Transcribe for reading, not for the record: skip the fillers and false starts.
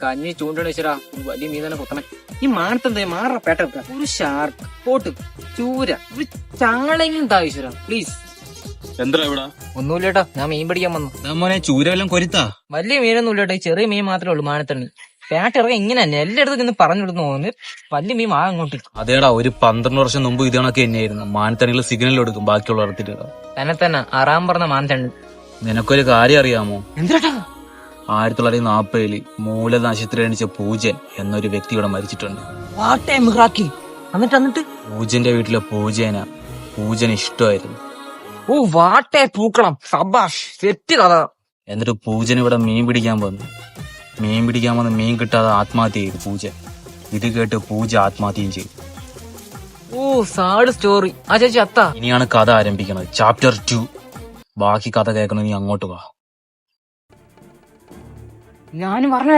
കഞ്ഞി ചൂണ്ടണീശ്വരാ വലിയ മീൻ തന്നെ കുത്തണേ. ഈ മാനത്തെന്തേ മാറ പേട്ട ഒരു ഷാർക്ക് പോട്ട് ചൂര ഒരു ചാളെങ്കിലും താ ഈശ്വരാ പ്ലീസ്. എന്താ ഇവിടെ ഒന്നുമില്ലേട്ടാ, ഞാൻ മീൻ പിടിക്കാൻ വന്നു. മോനെ ചൂര വല്ലതും കൊരുത്താ? വലിയ മീനൊന്നും ഇല്ലേട്ടാ, ഈ ചെറിയ മീൻ മാത്രമേ ഉള്ളൂ മാനത്തണ്ണി. പേട്ട ഇറങ്ങി ഇങ്ങനെ തന്നെ എല്ലായിടത്തും നിന്ന് പറഞ്ഞിടുന്നു തോന്നുന്നു. വലിയ മീൻ അങ്ങോട്ട്. അതേടാ, ഒരു 12 വർഷം മുമ്പ് ഇത് കണക്ക് തന്നെയായിരുന്നു. മാനത്തണികൾ സിഗ്നൽ കൊടുക്കും ബാക്കിയുള്ള ഇടത്തിട്ട്. തന്നെ ആറാം പറഞ്ഞ മാനത്തണ്ണി. നിനക്കൊരു കാര്യം അറിയാമോ? എന്താ? 1940 മൂലനാശത്തിലണിച്ച പൂജൻ എന്നൊരു വ്യക്തി ഇവിടെ മരിച്ചിട്ടുണ്ട്. എന്നിട്ട് പൂജന്റെ വീട്ടിലെ പൂജന് ഇഷ്ടമായിരുന്നു. ഓ വാട്ടേ പൂക്കളം, സബാഷ്, സെറ്റ് കഥ. എന്നിട്ട് പൂജൻ ഇവിടെ മീൻ പിടിക്കാൻ വന്നു. മീൻ കിട്ടാതെ ആത്മഹത്യ ചെയ്തു പൂജൻ. ഇത് കേട്ട് പൂജ ആത്മഹത്യയും ചെയ്തു. ഓ സാഡ് സ്റ്റോറി. ആ ചേച്ചി അത്താ. ഇനിയാണ് കഥ ആരംഭിക്കുന്നത്, ചാപ്റ്റർ 2. ബാക്കി കഥ കേൾക്കണമെങ്കിൽ അങ്ങോട്ട് വാ. ഞാനും പറഞ്ഞ